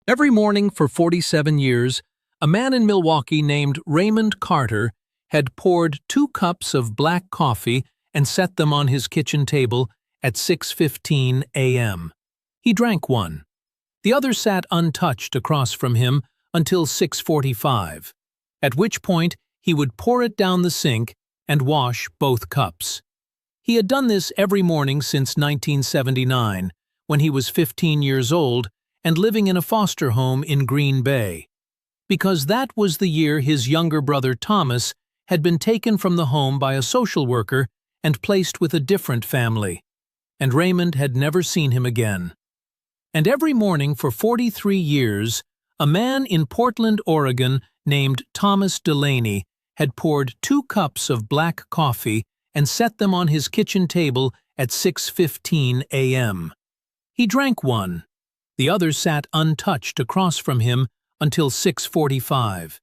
Every morning for 47 years, a man in Milwaukee named Raymond Carter had poured 2 cups of black coffee and set them on his kitchen table at 6:15 a.m. He drank one. The other sat untouched across from him until 6:45, at which point he would pour it down the sink and wash both cups. He had done this every morning since 1979, when he was 15 years old and living in a foster home in Green Bay, because that was the year his younger brother Thomas had been taken from the home by a social worker and placed with a different family, and Raymond had never seen him again. And every morning for 43 years, a man in Portland, Oregon named Thomas Delaney had poured 2 cups of black coffee and set them on his kitchen table at 6:15 a.m. He drank one. The other sat untouched across from him until 6:45,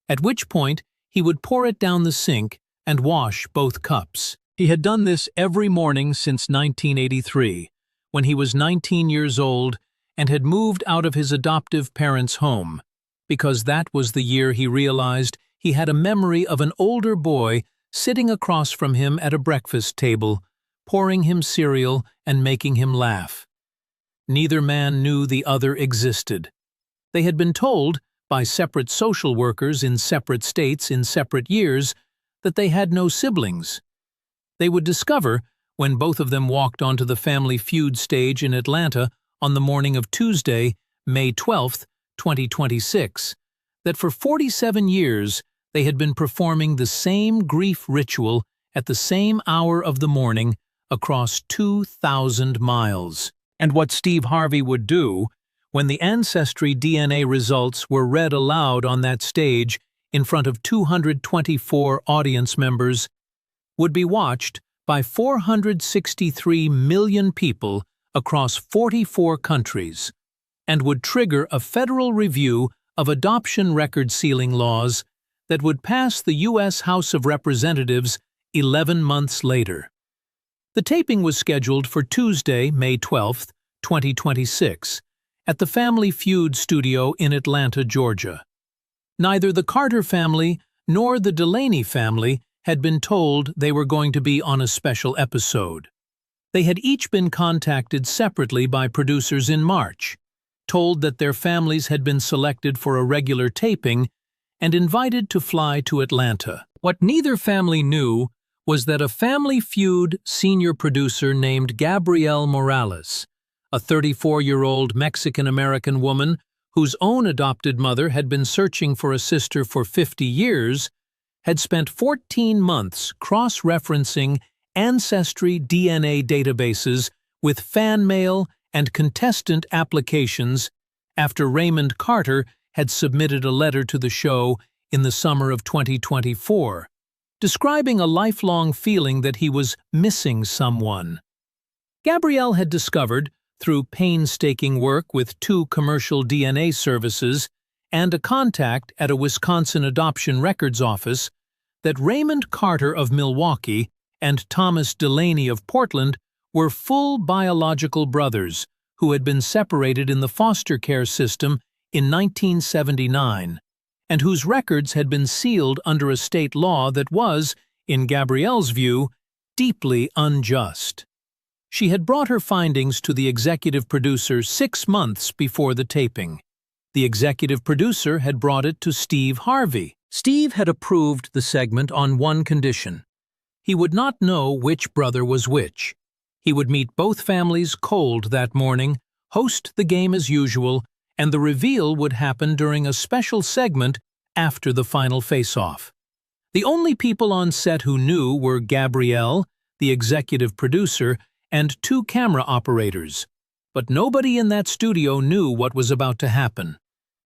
at which point he would pour it down the sink and wash both cups. He had done this every morning since 1983, when he was 19 years old and had moved out of his adoptive parents' home, because that was the year he realized he had a memory of an older boy sitting across from him at a breakfast table, pouring him cereal and making him laugh. Neither man knew the other existed. They had been told, by separate social workers in separate states in separate years, that they had no siblings. They would discover, when both of them walked onto the Family Feud stage in Atlanta on the morning of Tuesday, May 12, 2026, that for 47 years they had been performing the same grief ritual at the same hour of the morning across 2,000 miles. And what Steve Harvey would do, when the ancestry DNA results were read aloud on that stage in front of 224 audience members, would be watched by 463 million people across 44 countries, and would trigger a federal review of adoption record sealing laws that would pass the U.S. House of Representatives 11 months later. The taping was scheduled for Tuesday, May 12, 2026, at the Family Feud studio in Atlanta, Georgia. Neither the Carter family nor the Delaney family had been told they were going to be on a special episode. They had each been contacted separately by producers in March, told that their families had been selected for a regular taping, and invited to fly to Atlanta. What neither family knew was that a Family Feud senior producer named Gabrielle Morales, a 34-year-old Mexican-American woman whose own adopted mother had been searching for a sister for 50 years, had spent 14 months cross-referencing ancestry DNA databases with fan mail and contestant applications after Raymond Carter had submitted a letter to the show in the summer of 2024, describing a lifelong feeling that he was missing someone. Gabrielle had discovered, through painstaking work with 2 commercial DNA services and a contact at a Wisconsin adoption records office, that Raymond Carter of Milwaukee and Thomas Delaney of Portland were full biological brothers who had been separated in the foster care system in 1979, and whose records had been sealed under a state law that was, in Gabrielle's view, deeply unjust. She had brought her findings to the executive producer 6 months before the taping. The executive producer had brought it to Steve Harvey. Steve had approved the segment on one condition. He would not know which brother was which. He would meet both families cold that morning, host the game as usual, and the reveal would happen during a special segment after the final face-off. The only people on set who knew were Gabrielle, the executive producer, and 2 camera operators. But nobody in that studio knew what was about to happen.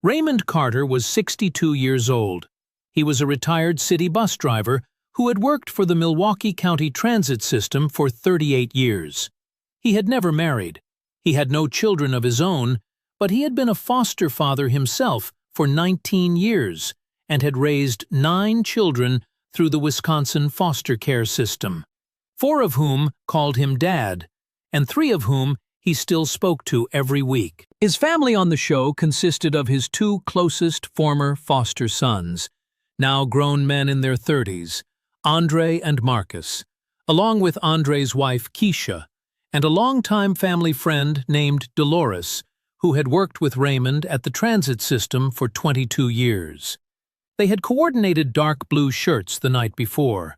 Raymond Carter was 62 years old. He was a retired city bus driver who had worked for the Milwaukee County Transit System for 38 years. He had never married. He had no children of his own, but he had been a foster father himself for 19 years and had raised 9 children through the Wisconsin foster care system, 4 of whom called him Dad, and 3 of whom he still spoke to every week. His family on the show consisted of his two closest former foster sons, now grown men in their 30s, Andre and Marcus, along with Andre's wife Keisha, and a longtime family friend named Dolores, who had worked with Raymond at the transit system for 22 years. They had coordinated dark blue shirts the night before.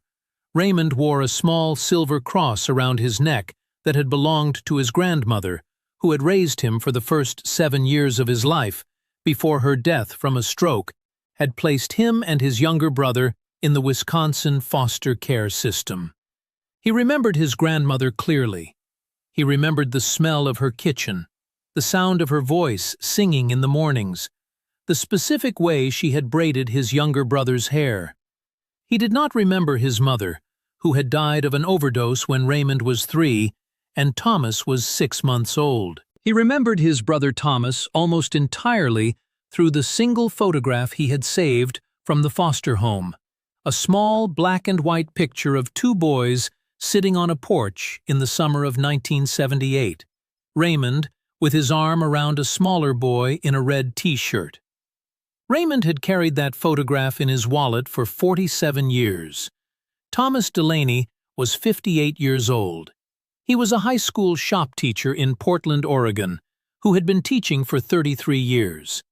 Raymond wore a small silver cross around his neck that had belonged to his grandmother, who had raised him for the first 7 years of his life, before her death from a stroke had placed him and his younger brother in the Wisconsin foster care system. He remembered his grandmother clearly. He remembered the smell of her kitchen, the sound of her voice singing in the mornings, the specific way she had braided his younger brother's hair. He did not remember his mother, who had died of an overdose when Raymond was 3 and Thomas was 6 months old. He remembered his brother Thomas almost entirely through the single photograph he had saved from the foster home, a small black and white picture of 2 boys sitting on a porch in the summer of 1978. Raymond, with his arm around a smaller boy in a red t-shirt. Raymond had carried that photograph in his wallet for 47 years. Thomas Delaney was 58 years old. He was a high school shop teacher in Portland, Oregon, who had been teaching for 33 years.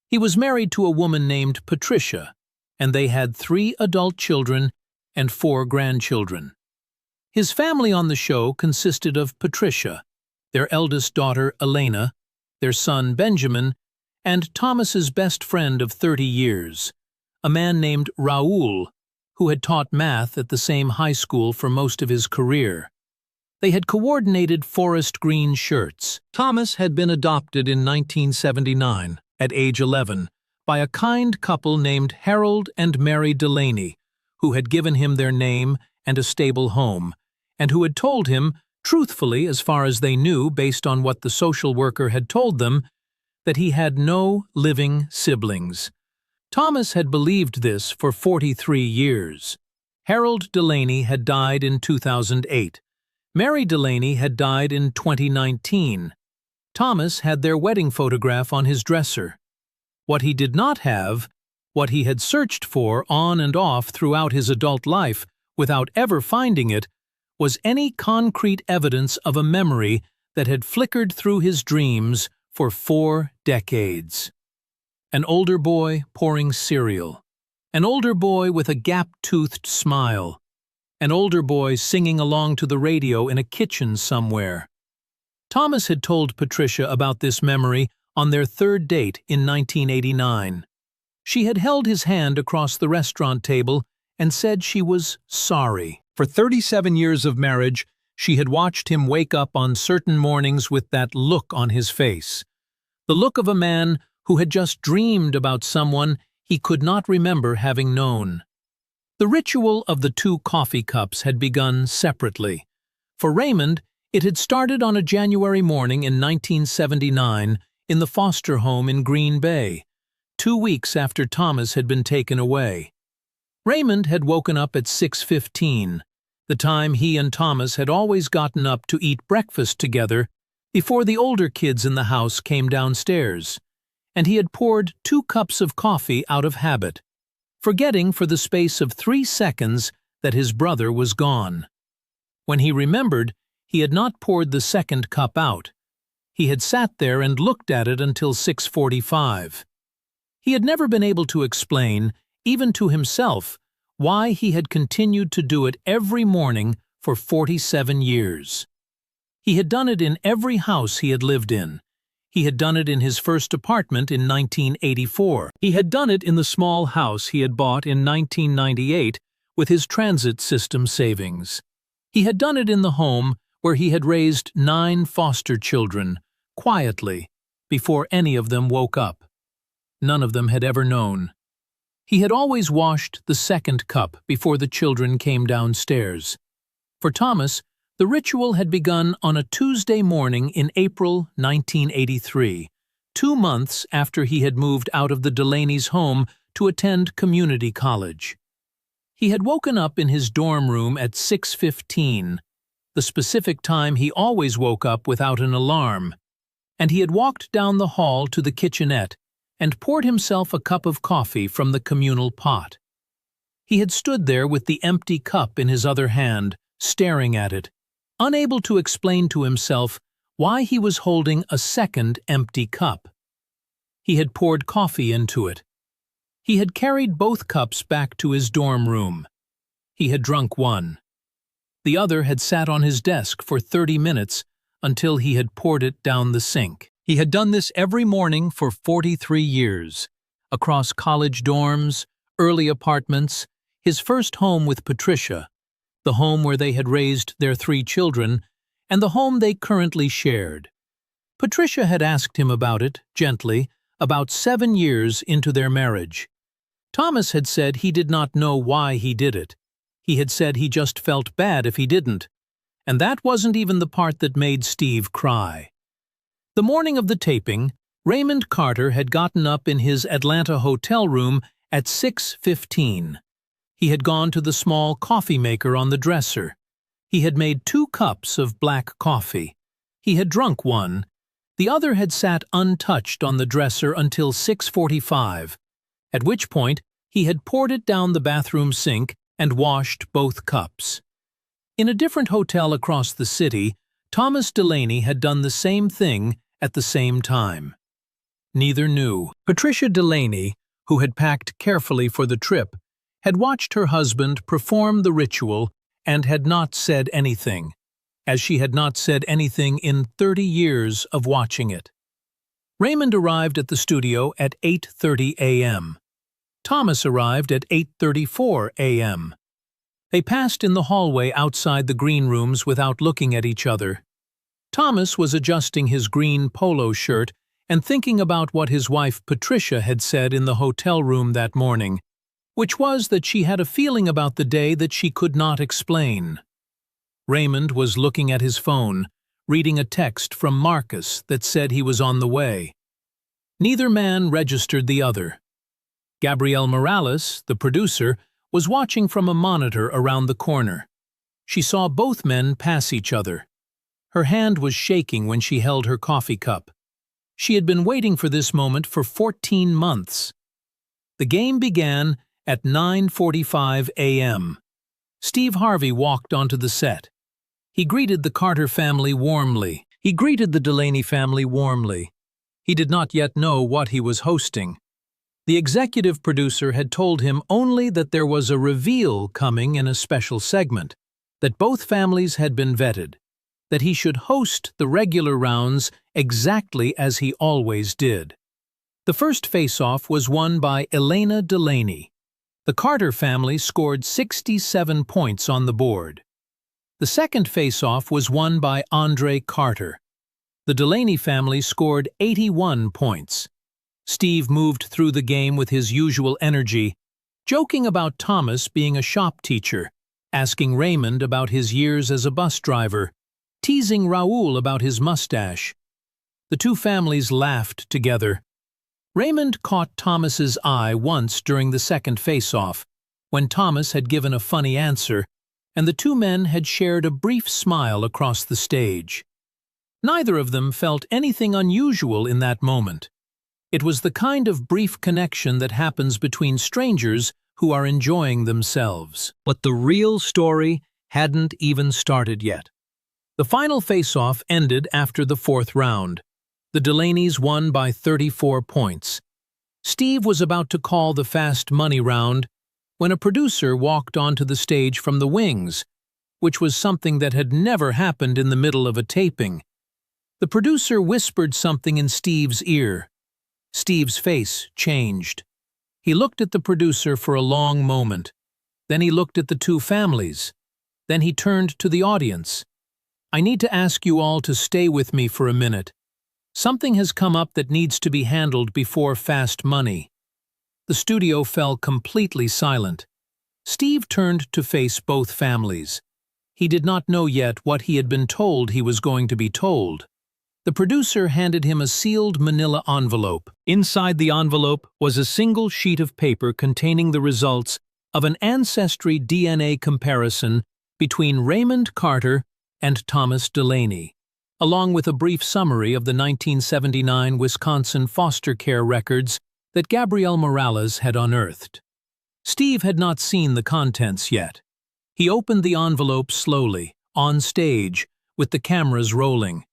He was married to a woman named Patricia, and they had 3 adult children and 4 grandchildren. His family on the show consisted of Patricia, their eldest daughter Elena, their son Benjamin, and Thomas's best friend of 30 years, a man named Raoul, who had taught math at the same high school for most of his career. They had coordinated forest green shirts. Thomas had been adopted in 1979, at age 11, by a kind couple named Harold and Mary Delaney, who had given him their name and a stable home, and who had told him, truthfully as far as they knew based on what the social worker had told them, that he had no living siblings. Thomas had believed this for 43 years. Harold Delaney had died in 2008. Mary Delaney had died in 2019. Thomas had their wedding photograph on his dresser. What he did not have, what he had searched for on and off throughout his adult life without ever finding it, was any concrete evidence of a memory that had flickered through his dreams for 4 decades. An older boy pouring cereal. An older boy with a gap-toothed smile. An older boy singing along to the radio in a kitchen somewhere. Thomas had told Patricia about this memory on their 3rd date in 1989. She had held his hand across the restaurant table and said she was sorry. For 37 years of marriage, she had watched him wake up on certain mornings with that look on his face. The look of a man who had just dreamed about someone he could not remember having known. The ritual of the 2 coffee cups had begun separately. For Raymond, it had started on a January morning in 1979 in the foster home in Green Bay, 2 weeks after Thomas had been taken away. Raymond had woken up at 6:15, the time he and Thomas had always gotten up to eat breakfast together before the older kids in the house came downstairs, and he had poured 2 cups of coffee out of habit, forgetting for the space of 3 seconds that his brother was gone. When he remembered, he had not poured the 2nd cup out. He had sat there and looked at it until 6:45. He had never been able to explain, even to himself, why he had continued to do it every morning for 47 years. He had done it in every house he had lived in. He had done it in his first apartment in 1984. He had done it in the small house he had bought in 1998 with his transit system savings. He had done it in the home where he had raised 9 foster children, quietly, before any of them woke up. None of them had ever known. He had always washed the 2nd cup before the children came downstairs. For Thomas, the ritual had begun on a Tuesday morning in April 1983, 2 months after he had moved out of the Delaney's home to attend community college. He had woken up in his dorm room at 6:15, the specific time he always woke up without an alarm, and he had walked down the hall to the kitchenette and poured himself a cup of coffee from the communal pot. He had stood there with the empty cup in his other hand, staring at it, unable to explain to himself why he was holding a second empty cup. He had poured coffee into it. He had carried both cups back to his dorm room. He had drunk one. The other had sat on his desk for 30 minutes until he had poured it down the sink. He had done this every morning for 43 years, across college dorms, early apartments, his first home with Patricia, the home where they had raised their 3 children, and the home they currently shared. Patricia had asked him about it, gently, about 7 years into their marriage. Thomas had said he did not know why he did it. He had said he just felt bad if he didn't. And that wasn't even the part that made Steve cry. The morning of the taping, Raymond Carter had gotten up in his Atlanta hotel room at 6:15. He had gone to the small coffee maker on the dresser. He had made 2 cups of black coffee. He had drunk one. The other had sat untouched on the dresser until 6:45, at which point he had poured it down the bathroom sink and washed both cups. In a different hotel across the city, Thomas Delaney had done the same thing at the same time. Neither knew. Patricia Delaney, who had packed carefully for the trip, had watched her husband perform the ritual and had not said anything, as she had not said anything in 30 years of watching it. Raymond arrived at the studio at 8:30 a.m. Thomas arrived at 8:34 a.m. They passed in the hallway outside the green rooms without looking at each other. Thomas was adjusting his green polo shirt and thinking about what his wife Patricia had said in the hotel room that morning, which was that she had a feeling about the day that she could not explain. Raymond was looking at his phone, reading a text from Marcus that said he was on the way. Neither man registered the other. Gabrielle Morales, the producer, was watching from a monitor around the corner. She saw both men pass each other. Her hand was shaking when she held her coffee cup. She had been waiting for this moment for 14 months. The game began at 9:45 a.m. Steve Harvey walked onto the set. He greeted the Carter family warmly. He greeted the Delaney family warmly. He did not yet know what he was hosting. The executive producer had told him only that there was a reveal coming in a special segment, that both families had been vetted, that he should host the regular rounds exactly as he always did. The first face-off was won by Elena Delaney. The Carter family scored 67 points on the board. The second face-off was won by Andre Carter. The Delaney family scored 81 points. Steve moved through the game with his usual energy, joking about Thomas being a shop teacher, asking Raymond about his years as a bus driver, teasing Raul about his mustache. The two families laughed together. Raymond caught Thomas's eye once during the second face-off, when Thomas had given a funny answer, and the two men had shared a brief smile across the stage. Neither of them felt anything unusual in that moment. It was the kind of brief connection that happens between strangers who are enjoying themselves. But the real story hadn't even started yet. The final face-off ended after the 4th round. The Delaneys won by 34 points. Steve was about to call the fast money round when a producer walked onto the stage from the wings, which was something that had never happened in the middle of a taping. The producer whispered something in Steve's ear. Steve's face changed. He looked at the producer for a long moment. Then he looked at the two families. Then he turned to the audience. "I need to ask you all to stay with me for a minute. Something has come up that needs to be handled before fast money." The studio fell completely silent. Steve turned to face both families. He did not know yet what he had been told he was going to be told. The producer handed him a sealed manila envelope. Inside the envelope was a single sheet of paper containing the results of an ancestry DNA comparison between Raymond Carter and Thomas Delaney, along with a brief summary of the 1979 Wisconsin foster care records that Gabrielle Morales had unearthed. Steve had not seen the contents yet. He opened the envelope slowly, on stage, with the cameras rolling.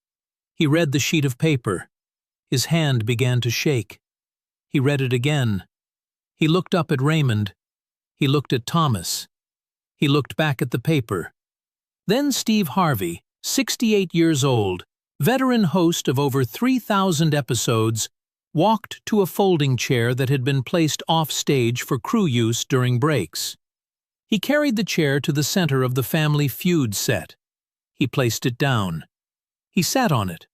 He read the sheet of paper. His hand began to shake. He read it again. He looked up at Raymond. He looked at Thomas. He looked back at the paper. Then Steve Harvey, 68 years old, veteran host of over 3,000 episodes, walked to a folding chair that had been placed off stage for crew use during breaks. He carried the chair to the center of the Family Feud set. He placed it down. He sat on it.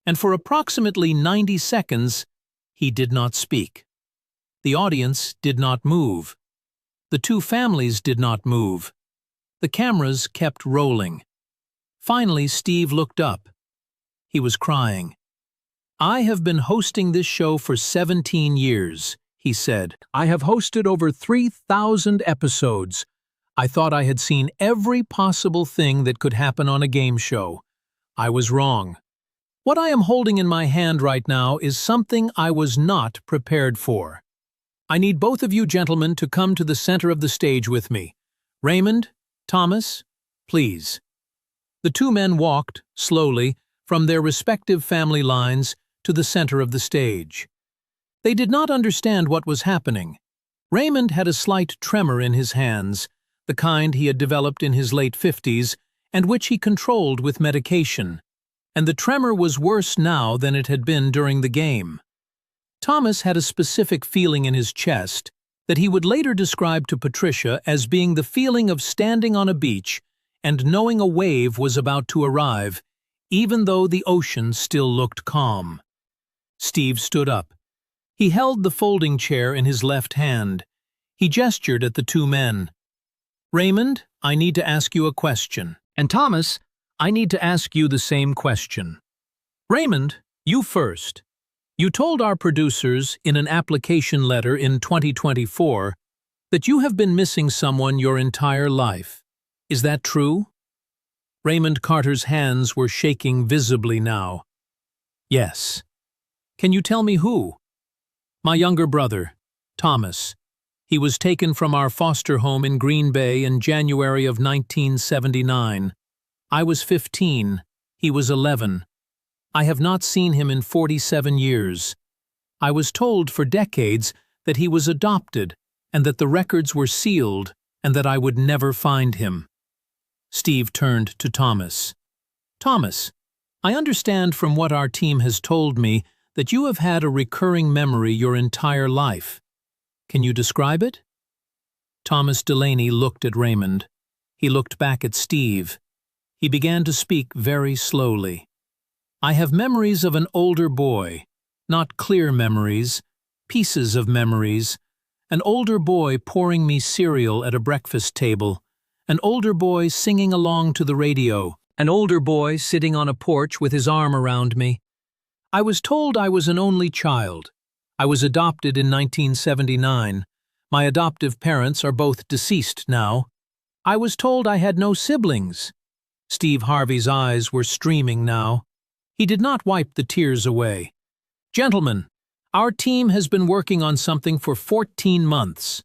And for approximately 90 seconds, he did not speak. The audience did not move. The two families did not move. The cameras kept rolling. Finally, Steve looked up. He was crying. "I have been hosting this show for 17 years, he said. "I have hosted over 3,000 episodes. I thought I had seen every possible thing that could happen on a game show. I was wrong. What I am holding in my hand right now is something I was not prepared for. I need both of you gentlemen to come to the center of the stage with me. Raymond, Thomas, please." The two men walked, slowly, from their respective family lines to the center of the stage. They did not understand what was happening. Raymond had a slight tremor in his hands, the kind he had developed in his late 50s and which he controlled with medication, and the tremor was worse now than it had been during the game. Thomas had a specific feeling in his chest that he would later describe to Patricia as being the feeling of standing on a beach and knowing a wave was about to arrive, even though the ocean still looked calm. Steve stood up. He held the folding chair in his left hand. He gestured at the two men. "Raymond, I need to ask you a question. And Thomas, I need to ask you the same question. Raymond, you first. You told our producers in an application letter in 2024 that you have been missing someone your entire life. Is that true?" Raymond Carter's hands were shaking visibly now. "Yes." "Can you tell me who?" "My younger brother, Thomas. He was taken from our foster home in Green Bay in January of 1979. I was 15. He was 11. I have not seen him in 47 years. I was told for decades that he was adopted and that the records were sealed and that I would never find him." Steve turned to Thomas. "Thomas, I understand from what our team has told me that you have had a recurring memory your entire life. Can you describe it?" Thomas Delaney looked at Raymond. He looked back at Steve. He began to speak very slowly. "I have memories of an older boy, not clear memories, pieces of memories. An older boy pouring me cereal at a breakfast table. An older boy singing along to the radio. An older boy sitting on a porch with his arm around me. I was told I was an only child. I was adopted in 1979. My adoptive parents are both deceased now. I was told I had no siblings." Steve Harvey's eyes were streaming now. He did not wipe the tears away. "Gentlemen, our team has been working on something for 14 months.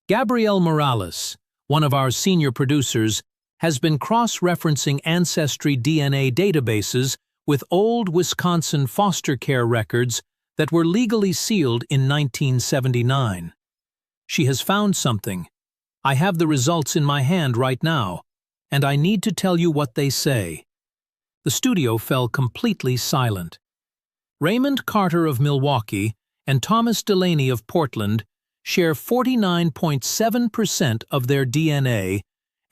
Gabrielle Morales, one of our senior producers, has been cross-referencing ancestry DNA databases with old Wisconsin foster care records that were legally sealed in 1979. She has found something. I have the results in my hand right now, and I need to tell you what they say." The studio fell completely silent. Raymond Carter of Milwaukee and Thomas Delaney of Portland share 49.7% of their DNA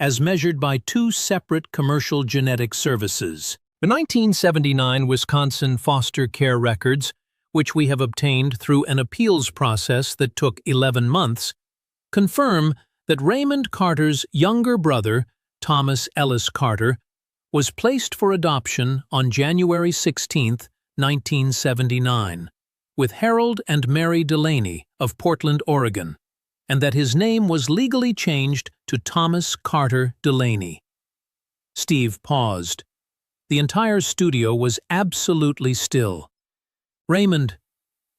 as measured by two separate commercial genetic services. The 1979 Wisconsin foster care records, which we have obtained through an appeals process that took 11 months, confirm that Raymond Carter's younger brother, Thomas Ellis Carter, was placed for adoption on January 16, 1979, with Harold and Mary Delaney of Portland, Oregon, and that his name was legally changed to Thomas Carter Delaney. Steve paused. The entire studio was absolutely still. Raymond,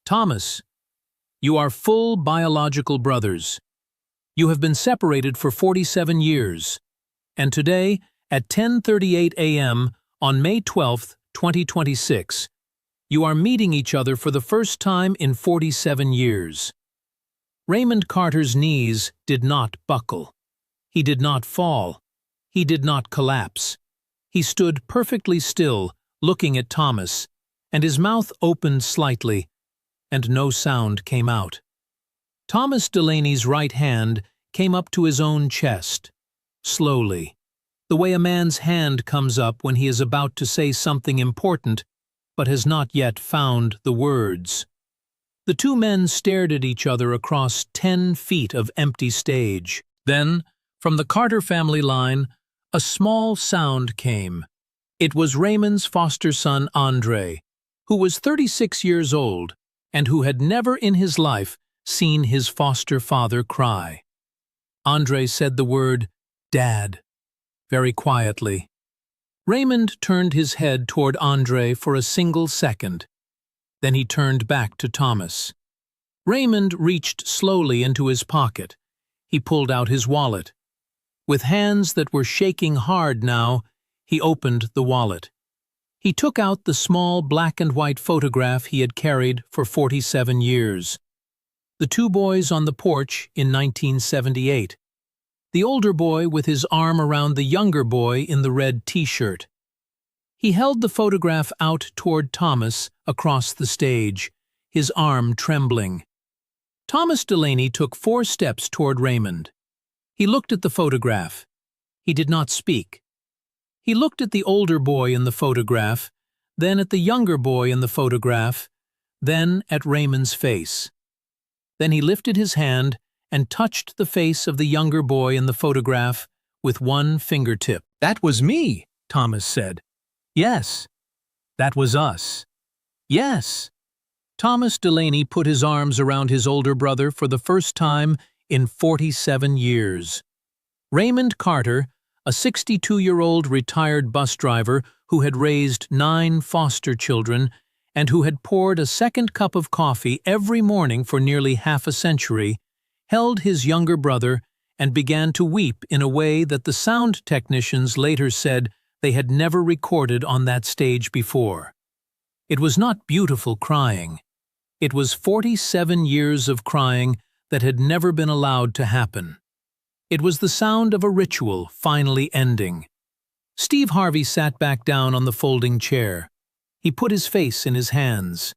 Thomas, you are full biological brothers. You have been separated for 47 years. And today, at 10:38 a.m. on May 12, 2026, you are meeting each other for the first time in 47 years. Raymond Carter's knees did not buckle. He did not fall. He did not collapse. He stood perfectly still, looking at Thomas, and his mouth opened slightly, and no sound came out. Thomas Delaney's right hand came up to his own chest, slowly, the way a man's hand comes up when he is about to say something important, but has not yet found the words. The two men stared at each other across 10 feet of empty stage. Then, from the Carter family line, a small sound came. It was Raymond's foster son, Andre, who was 36 years old and who had never in his life seen his foster father cry. Andre said the word, "Dad," very quietly. Raymond turned his head toward Andre for a single second. Then he turned back to Thomas. Raymond reached slowly into his pocket. He pulled out his wallet. With hands that were shaking hard now, he opened the wallet. He took out the small black and white photograph he had carried for 47 years. The two boys on the porch in 1978. The older boy with his arm around the younger boy in the red t-shirt. He held the photograph out toward Thomas across the stage, his arm trembling. Thomas Delaney took 4 steps toward Raymond. He looked at the photograph. He did not speak. He looked at the older boy in the photograph, then at the younger boy in the photograph, then at Raymond's face. Then he lifted his hand and touched the face of the younger boy in the photograph with one fingertip. "That was me," Thomas said. "Yes." "That was us." "Yes." Thomas Delaney put his arms around his older brother for the first time in 47 years. Raymond Carter, a 62-year-old retired bus driver who had raised 9 foster children and who had poured a second cup of coffee every morning for nearly half a century, held his younger brother and began to weep in a way that the sound technicians later said they had never recorded on that stage before. It was not beautiful crying. It was 47 years of crying that had never been allowed to happen. It was the sound of a ritual finally ending. Steve Harvey sat back down on the folding chair. He put his face in his hands.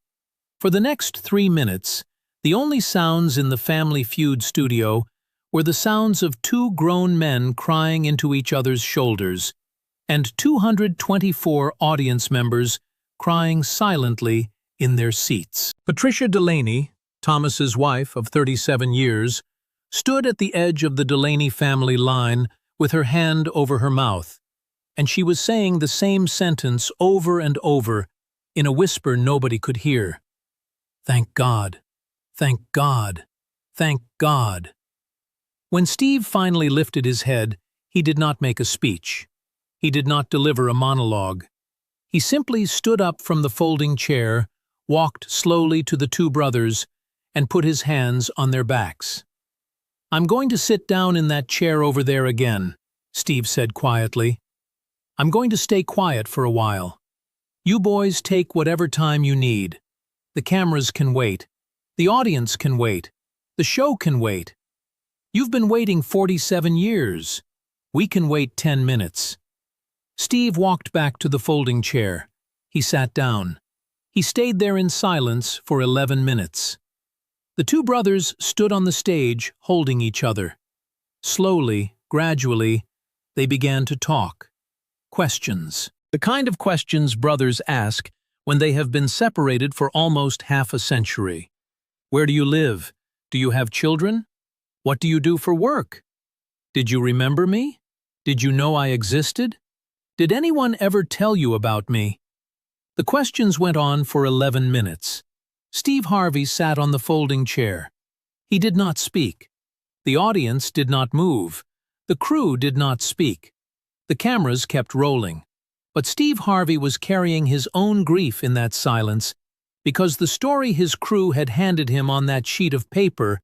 For the next 3 minutes, the only sounds in the Family Feud studio were the sounds of 2 grown men crying into each other's shoulders, and 224 audience members crying silently in their seats. Patricia Delaney, Thomas's wife of 37 years, stood at the edge of the Delaney family line with her hand over her mouth, and she was saying the same sentence over and over in a whisper nobody could hear. "Thank God. Thank God. Thank God." When Steve finally lifted his head, he did not make a speech. He did not deliver a monologue. He simply stood up from the folding chair, walked slowly to the 2 brothers, and put his hands on their backs. "I'm going to sit down in that chair over there again," Steve said quietly. "I'm going to stay quiet for a while. You boys take whatever time you need. The cameras can wait. The audience can wait. The show can wait. You've been waiting 47 years. We can wait 10 minutes. Steve walked back to the folding chair. He sat down. He stayed there in silence for 11 minutes. The 2 brothers stood on the stage holding each other. Slowly, gradually, they began to talk. Questions. The kind of questions brothers ask when they have been separated for almost half a century. Where do you live? Do you have children? What do you do for work? Did you remember me? Did you know I existed? Did anyone ever tell you about me? The questions went on for 11 minutes. Steve Harvey sat on the folding chair. He did not speak. The audience did not move. The crew did not speak. The cameras kept rolling, but Steve Harvey was carrying his own grief in that silence because the story his crew had handed him on that sheet of paper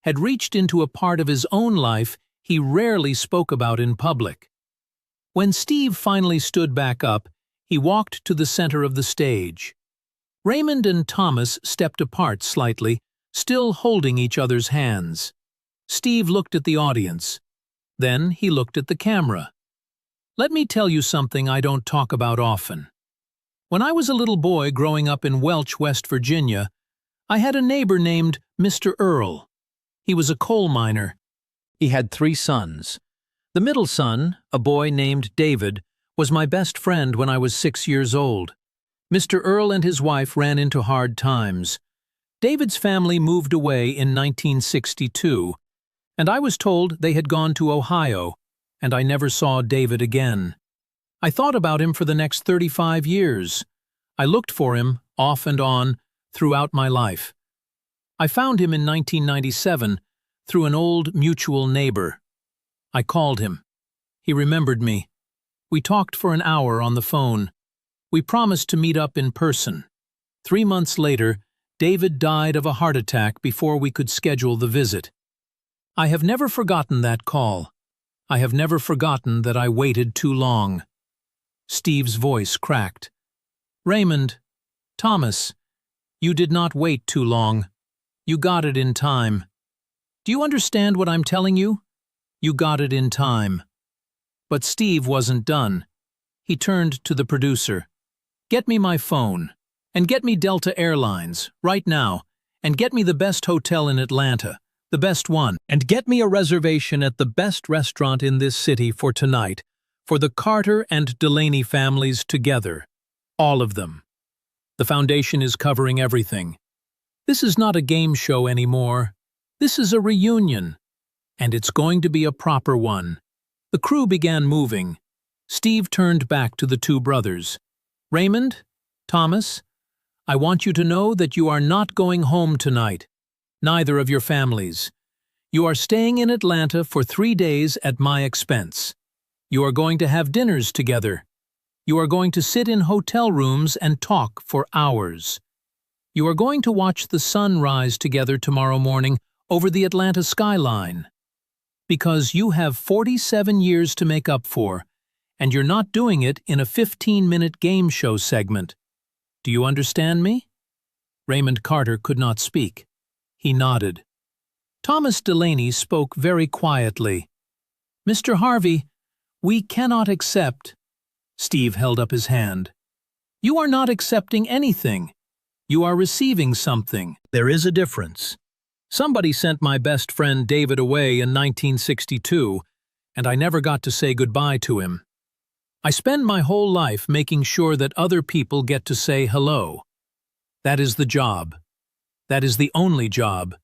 had reached into a part of his own life he rarely spoke about in public. When Steve finally stood back up, he walked to the center of the stage. Raymond and Thomas stepped apart slightly, still holding each other's hands. Steve looked at the audience. Then he looked at the camera. Let me tell you something I don't talk about often. When I was a little boy growing up in Welch, West Virginia, I had a neighbor named Mr. Earl. He was a coal miner. He had 3 sons. The middle son, a boy named David, was my best friend when I was 6 years old. Mr. Earl and his wife ran into hard times. David's family moved away in 1962, and I was told they had gone to Ohio, and I never saw David again. I thought about him for the next 35 years. I looked for him, off and on, throughout my life. I found him in 1997 through an old mutual neighbor. I called him. He remembered me. We talked for an hour on the phone. We promised to meet up in person. 3 months later, David died of a heart attack before we could schedule the visit. I have never forgotten that call. I have never forgotten that I waited too long. Steve's voice cracked. Raymond, Thomas, you did not wait too long. You got it in time. Do you understand what I'm telling you? You got it in time. But Steve wasn't done. He turned to the producer. Get me my phone, and get me Delta Airlines, right now, and get me the best hotel in Atlanta, the best one, and get me a reservation at the best restaurant in this city for tonight, for the Carter and Delaney families together. All of them. The foundation is covering everything. This is not a game show anymore. This is a reunion. And it's going to be a proper one. The crew began moving. Steve turned back to the 2 brothers. Raymond, Thomas, I want you to know that you are not going home tonight. Neither of your families. You are staying in Atlanta for 3 days at my expense. You are going to have dinners together. You are going to sit in hotel rooms and talk for hours. You are going to watch the sun rise together tomorrow morning over the Atlanta skyline. Because you have 47 years to make up for, and you're not doing it in a 15-minute game show segment. Do you understand me? Raymond Carter could not speak. He nodded. Thomas Delaney spoke very quietly. Mr. Harvey, we cannot accept. Steve held up his hand. You are not accepting anything. You are receiving something. There is a difference. Somebody sent my best friend David away in 1962, and I never got to say goodbye to him. I spend my whole life making sure that other people get to say hello. That is the job. That is the only job.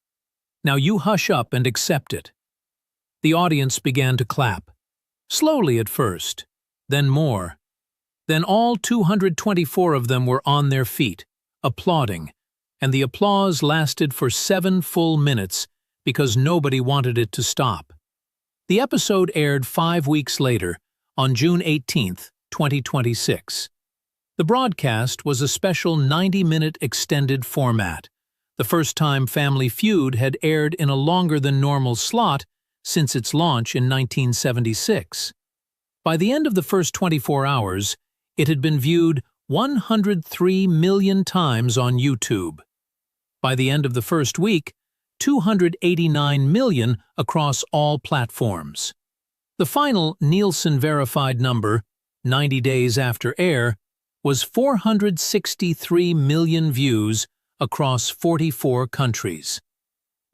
Now you hush up and accept it. The audience began to clap. Slowly at first, then more. Then all 224 of them were on their feet, applauding, and the applause lasted for 7 full minutes because nobody wanted it to stop. The episode aired 5 weeks later, on June 18, 2026. The broadcast was a special 90-minute extended format, the first time Family Feud had aired in a longer-than-normal slot since its launch in 1976. By the end of the first 24 hours, it had been viewed 103 million times on YouTube. By the end of the first week, 289 million across all platforms. The final Nielsen-verified number, 90 days after air, was 463 million views across 44 countries.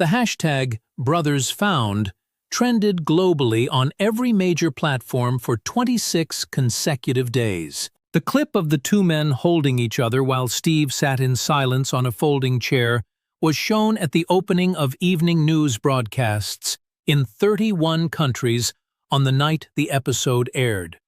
The hashtag #BrothersFound trended globally on every major platform for 26 consecutive days. The clip of the 2 men holding each other while Steve sat in silence on a folding chair was shown at the opening of evening news broadcasts in 31 countries on the night the episode aired.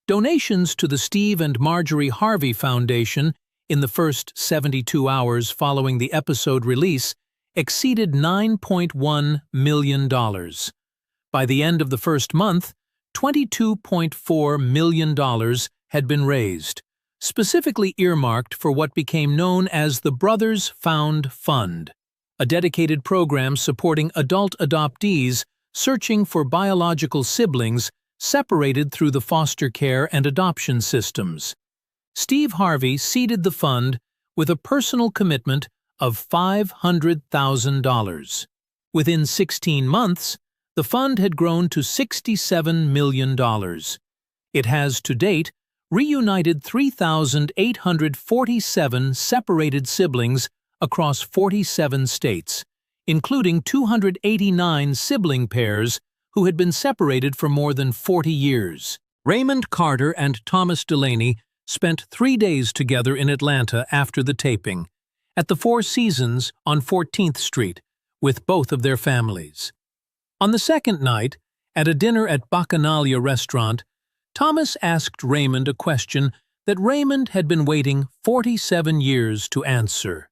Donations to the Steve and Marjorie Harvey Foundation in the first 72 hours following the episode release exceeded $9.1 million. By the end of the first month, $22.4 million had been raised, specifically earmarked for what became known as the Brothers Found Fund, a dedicated program supporting adult adoptees searching for biological siblings separated through the foster care and adoption systems. Steve Harvey seeded the fund with a personal commitment of $500,000. Within 16 months, the fund had grown to $67 million. It has, to date, reunited 3,847 separated siblings across 47 states, including 289 sibling pairs who had been separated for more than 40 years. Raymond Carter and Thomas Delaney spent 3 days together in Atlanta after the taping, at the Four Seasons on 14th Street, with both of their families. On the second night, at a dinner at Bacchanalia restaurant, Thomas asked Raymond a question that Raymond had been waiting 47 years to answer.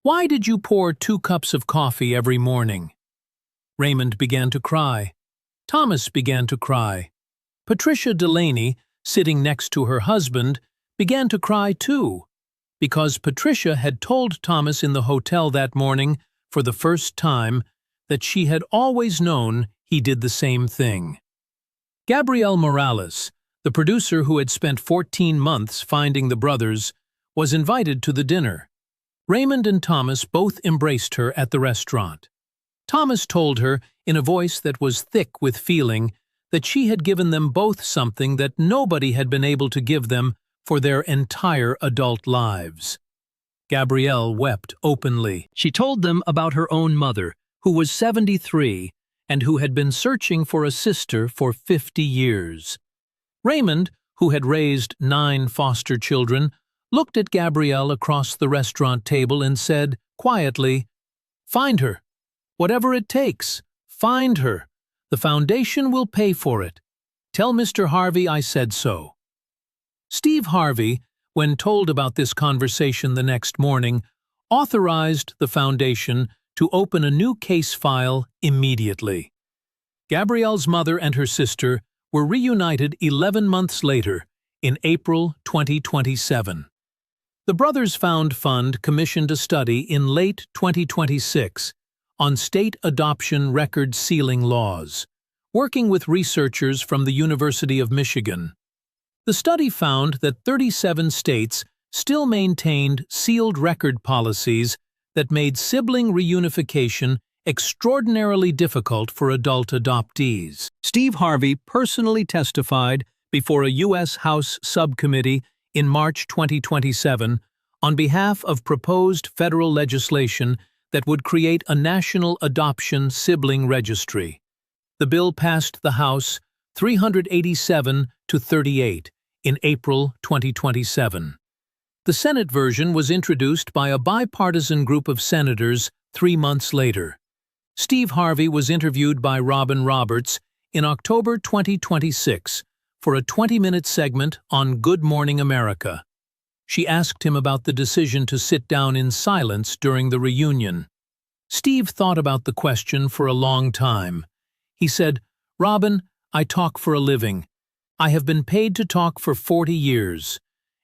"Why did you pour 2 cups of coffee every morning?" Raymond began to cry. Thomas began to cry. Patricia Delaney, sitting next to her husband, began to cry too, because Patricia had told Thomas in the hotel that morning, for the first time, that she had always known he did the same thing. Gabrielle Morales, the producer who had spent 14 months finding the brothers, was invited to the dinner. Raymond and Thomas both embraced her at the restaurant. Thomas told her, in a voice that was thick with feeling, that she had given them both something that nobody had been able to give them for their entire adult lives. Gabrielle wept openly. She told them about her own mother, who was 73 and who had been searching for a sister for 50 years. Raymond, who had raised 9 foster children, looked at Gabrielle across the restaurant table and said, quietly, "Find her. Whatever it takes, find her. The foundation will pay for it. Tell Mr. Harvey I said so." Steve Harvey, when told about this conversation the next morning, authorized the foundation to open a new case file immediately. Gabrielle's mother and her sister were reunited 11 months later, in April 2027. The Brothers Found Fund commissioned a study in late 2026 on state adoption record sealing laws, working with researchers from the University of Michigan. The study found that 37 states still maintained sealed record policies that made sibling reunification extraordinarily difficult for adult adoptees. Steve Harvey personally testified before a U.S. House subcommittee in March 2027 on behalf of proposed federal legislation that would create a national adoption sibling registry. The bill passed the House 387 to 38 in April 2027. The Senate version was introduced by a bipartisan group of senators 3 months later. Steve Harvey was interviewed by Robin Roberts in October 2026 for a 20-minute segment on Good Morning America. She asked him about the decision to sit down in silence during the reunion. Steve thought about the question for a long time. He said, "Robin, I talk for a living. I have been paid to talk for 40 years,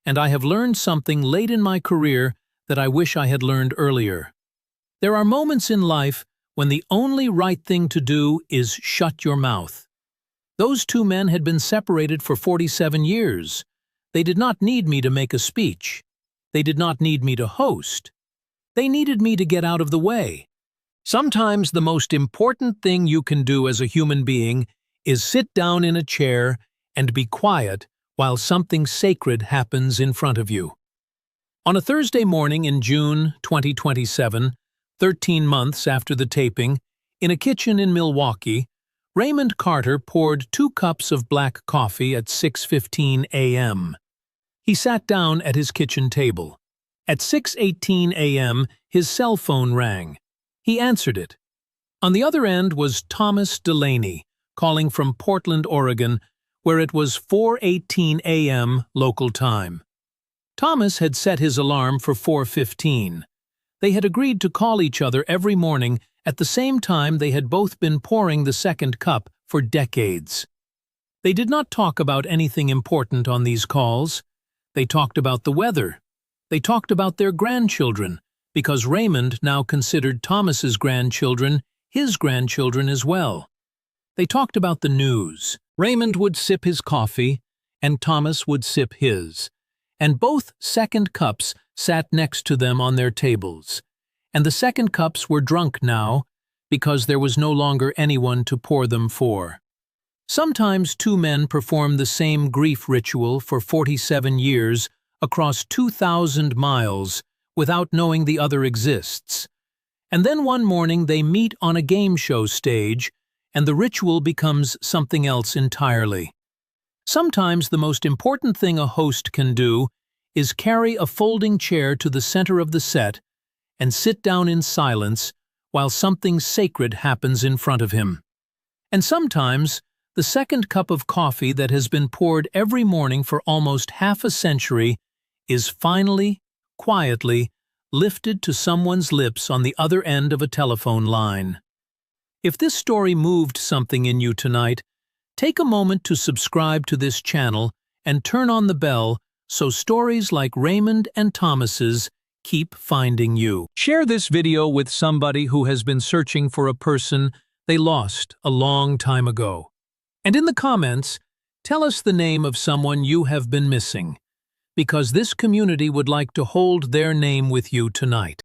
and I have learned something late in my career that I wish I had learned earlier. There are moments in life when the only right thing to do is shut your mouth." Those 2 men had been separated for 47 years. They did not need me to make a speech. They did not need me to host. They needed me to get out of the way. Sometimes the most important thing you can do as a human being is sit down in a chair and be quiet while something sacred happens in front of you. On a Thursday morning in June 2027, 13 months after the taping, in a kitchen in Milwaukee, Raymond Carter poured 2 cups of black coffee at 6:15 a.m. He sat down at his kitchen table. At 6:18 a.m., his cell phone rang. He answered it. On the other end was Thomas Delaney, calling from Portland, Oregon, where it was 4:18 a.m. local time. Thomas had set his alarm for 4:15. They had agreed to call each other every morning at the same time they had both been pouring the second cup for decades. They did not talk about anything important on these calls. They talked about the weather. They talked about their grandchildren, because Raymond now considered Thomas's grandchildren his grandchildren as well. They talked about the news. Raymond would sip his coffee, and Thomas would sip his, and both second cups sat next to them on their tables. And the second cups were drunk now, because there was no longer anyone to pour them for. Sometimes two men perform the same grief ritual for 47 years across 2,000 miles without knowing the other exists. And then one morning they meet on a game show stage, and the ritual becomes something else entirely. Sometimes the most important thing a host can do is carry a folding chair to the center of the set and sit down in silence while something sacred happens in front of him. And sometimes the second cup of coffee that has been poured every morning for almost half a century is finally, quietly, lifted to someone's lips on the other end of a telephone line. If this story moved something in you tonight, take a moment to subscribe to this channel and turn on the bell so stories like Raymond and Thomas's keep finding you. Share this video with somebody who has been searching for a person they lost a long time ago. And in the comments, tell us the name of someone you have been missing, because this community would like to hold their name with you tonight.